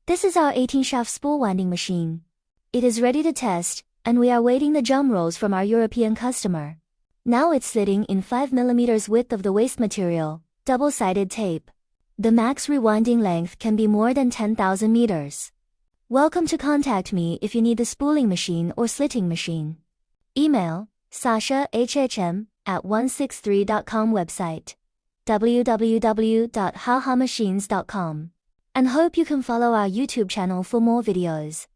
This is our 18-shaft spool winding machine. It is ready to test, and we are waiting the drum rolls from our European customer. Now it's slitting in 5 mm width of the waste material, double-sided tape. The max rewinding length can be more than 10,000 meters. Welcome to contact me if you need the spooling machine or slitting machine. Email, Sasha HHM@163.com website, www.hahamachines.com. And hope you can follow our YouTube channel for more videos.